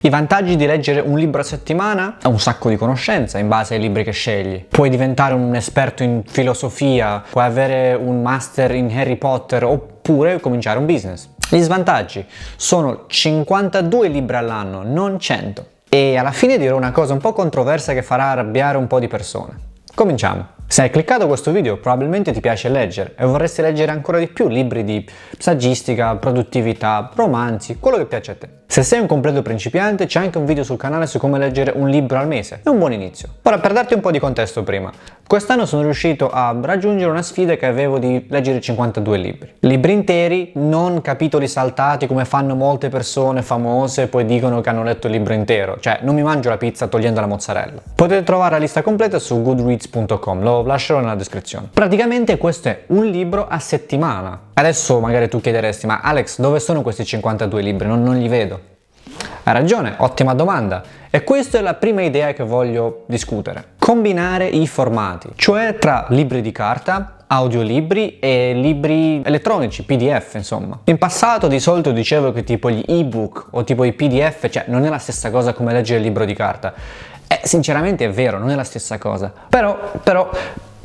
I vantaggi di leggere un libro a settimana? È un sacco di conoscenza in base ai libri che scegli. Puoi diventare un esperto in filosofia, puoi avere un master in Harry Potter oppure cominciare un business. Gli svantaggi sono 52 libri all'anno, non 100. E alla fine dirò una cosa un po' controversa che farà arrabbiare un po' di persone. Cominciamo. Se hai cliccato questo video probabilmente ti piace leggere e vorresti leggere ancora di più libri di saggistica, produttività, romanzi, quello che piace a te. Se sei un completo principiante c'è anche un video sul canale su come leggere un libro al mese, è un buon inizio. Ora, per darti un po' di contesto prima, quest'anno sono riuscito a raggiungere una sfida che avevo di leggere 52 libri. Libri interi, non capitoli saltati come fanno molte persone famose e poi dicono che hanno letto il libro intero, cioè non mi mangio la pizza togliendo la mozzarella. Potete trovare la lista completa su goodreads.com, lo lascerò nella descrizione. Praticamente questo è un libro a settimana. Adesso magari tu chiederesti, ma Alex, dove sono questi 52 libri? Non li vedo. Hai ragione, ottima domanda. E questa è la prima idea che voglio discutere. Combinare i formati, cioè tra libri di carta, audiolibri e libri elettronici, PDF insomma. In passato di solito dicevo che tipo gli ebook o tipo i PDF, cioè non è la stessa cosa come leggere il libro di carta. Sinceramente è vero, non è la stessa cosa. Però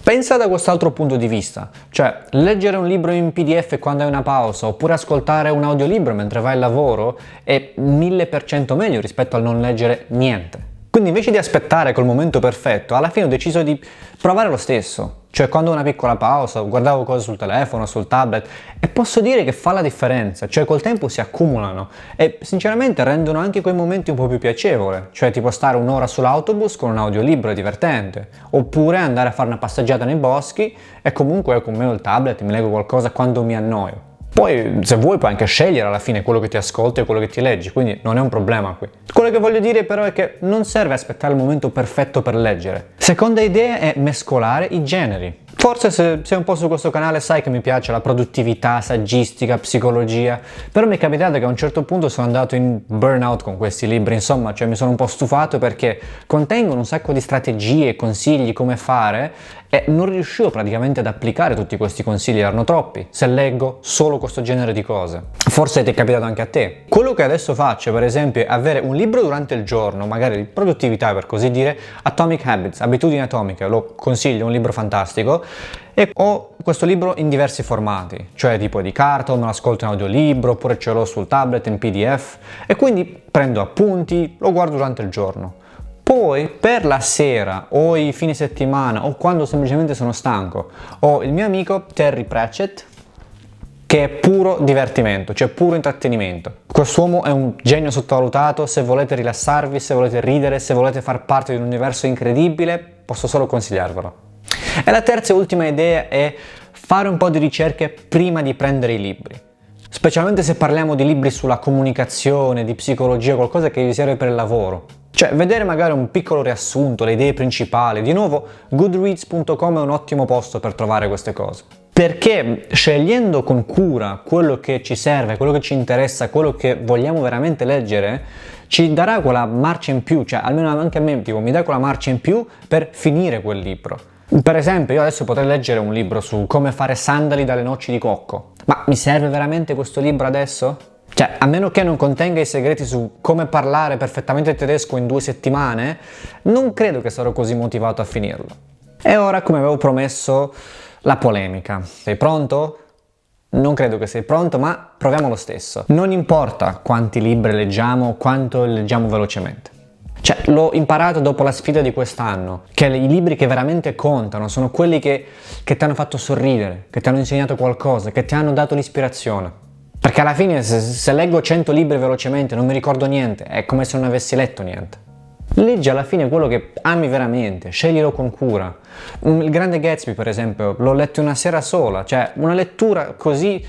pensa da quest'altro punto di vista, cioè leggere un libro in PDF quando hai una pausa oppure ascoltare un audiolibro mentre vai al lavoro è 1000% meglio rispetto al non leggere niente. Quindi invece di aspettare quel momento perfetto, alla fine ho deciso di provare lo stesso. Cioè quando ho una piccola pausa, guardavo cose sul telefono, sul tablet e posso dire che fa la differenza, cioè col tempo si accumulano e sinceramente rendono anche quei momenti un po' più piacevoli, cioè tipo stare un'ora sull'autobus con un audiolibro è divertente, oppure andare a fare una passeggiata nei boschi e comunque con me ho il tablet e mi leggo qualcosa quando mi annoio. Poi se vuoi puoi anche scegliere alla fine quello che ti ascolti e quello che ti leggi, quindi non è un problema qui. Quello che voglio dire però è che non serve aspettare il momento perfetto per leggere. Seconda idea è mescolare i generi. Forse se sei un po' su questo canale sai che mi piace la produttività, saggistica, psicologia, però mi è capitato che a un certo punto sono andato in burnout con questi libri, insomma, cioè mi sono un po' stufato perché contengono un sacco di strategie, consigli, come fare e non riuscivo praticamente ad applicare tutti questi consigli, erano troppi, se leggo solo questo genere di cose. Forse ti è capitato anche a te. Quello che adesso faccio, per esempio, è avere un libro durante il giorno, magari di produttività per così dire, Atomic Habits, abitudini atomiche, lo consiglio, un libro fantastico, e ho questo libro in diversi formati, cioè tipo di carta, o me lo ascolto in audiolibro, oppure ce l'ho sul tablet in PDF, e quindi prendo appunti, lo guardo durante il giorno. Poi per la sera o i fine settimana o quando semplicemente sono stanco ho il mio amico Terry Pratchett che è puro divertimento, cioè puro intrattenimento. Quest'uomo è un genio sottovalutato, se volete rilassarvi, se volete ridere, se volete far parte di un universo incredibile, posso solo consigliarvelo. E la terza e ultima idea è fare un po' di ricerche prima di prendere i libri. Specialmente se parliamo di libri sulla comunicazione, di psicologia, qualcosa che vi serve per il lavoro. Cioè, vedere magari un piccolo riassunto, le idee principali. Di nuovo, goodreads.com è un ottimo posto per trovare queste cose. Perché scegliendo con cura quello che ci serve, quello che ci interessa, quello che vogliamo veramente leggere, ci darà quella marcia in più, cioè almeno anche a me, tipo, mi dà quella marcia in più per finire quel libro. Per esempio, io adesso potrei leggere un libro su come fare sandali dalle noci di cocco. Ma mi serve veramente questo libro adesso? Cioè, a meno che non contenga i segreti su come parlare perfettamente tedesco in 2 settimane, non credo che sarò così motivato a finirlo. E ora, come avevo promesso, la polemica. Sei pronto? Non credo che sei pronto, ma proviamo lo stesso. Non importa quanti libri leggiamo, quanto leggiamo velocemente. Cioè, l'ho imparato dopo la sfida di quest'anno, che i libri che veramente contano sono quelli che ti hanno fatto sorridere, che ti hanno insegnato qualcosa, che ti hanno dato l'ispirazione. Perché alla fine se leggo 100 libri velocemente non mi ricordo niente, è come se non avessi letto niente. Leggi alla fine quello che ami veramente, sceglilo con cura. Il Grande Gatsby, per esempio, l'ho letto in una sera sola, cioè una lettura così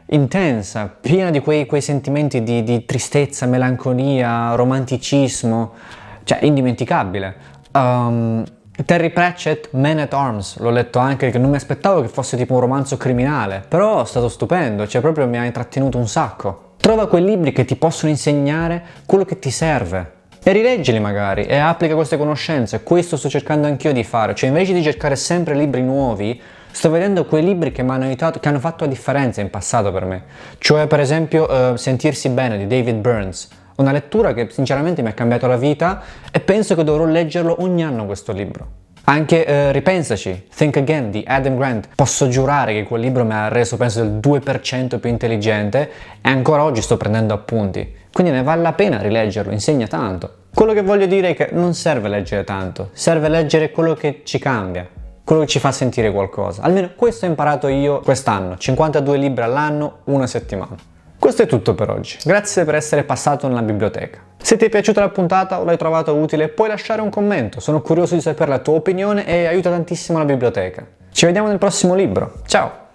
intensa, piena di quei sentimenti di tristezza, melanconia, romanticismo, cioè indimenticabile. Terry Pratchett, Man at Arms, l'ho letto anche perché non mi aspettavo che fosse tipo un romanzo criminale, però è stato stupendo, cioè proprio mi ha intrattenuto un sacco. Trova quei libri che ti possono insegnare quello che ti serve e rileggili magari e applica queste conoscenze. Questo sto cercando anch'io di fare, cioè invece di cercare sempre libri nuovi, sto vedendo quei libri che mi hanno aiutato, che hanno fatto la differenza in passato per me. Cioè per esempio Sentirsi bene di David Burns, Una lettura che sinceramente mi ha cambiato la vita e penso che dovrò leggerlo ogni anno questo libro. Anche Ripensaci, Think Again di Adam Grant. Posso giurare che quel libro mi ha reso penso del 2% più intelligente e ancora oggi sto prendendo appunti. Quindi ne vale la pena rileggerlo, insegna tanto. Quello che voglio dire è che non serve leggere tanto, serve leggere quello che ci cambia, quello che ci fa sentire qualcosa. Almeno questo ho imparato io quest'anno, 52 libri all'anno, una settimana. Questo è tutto per oggi, grazie per essere passato nella biblioteca. Se ti è piaciuta la puntata o l'hai trovata utile, puoi lasciare un commento, sono curioso di sapere la tua opinione e aiuta tantissimo la biblioteca. Ci vediamo nel prossimo libro, ciao!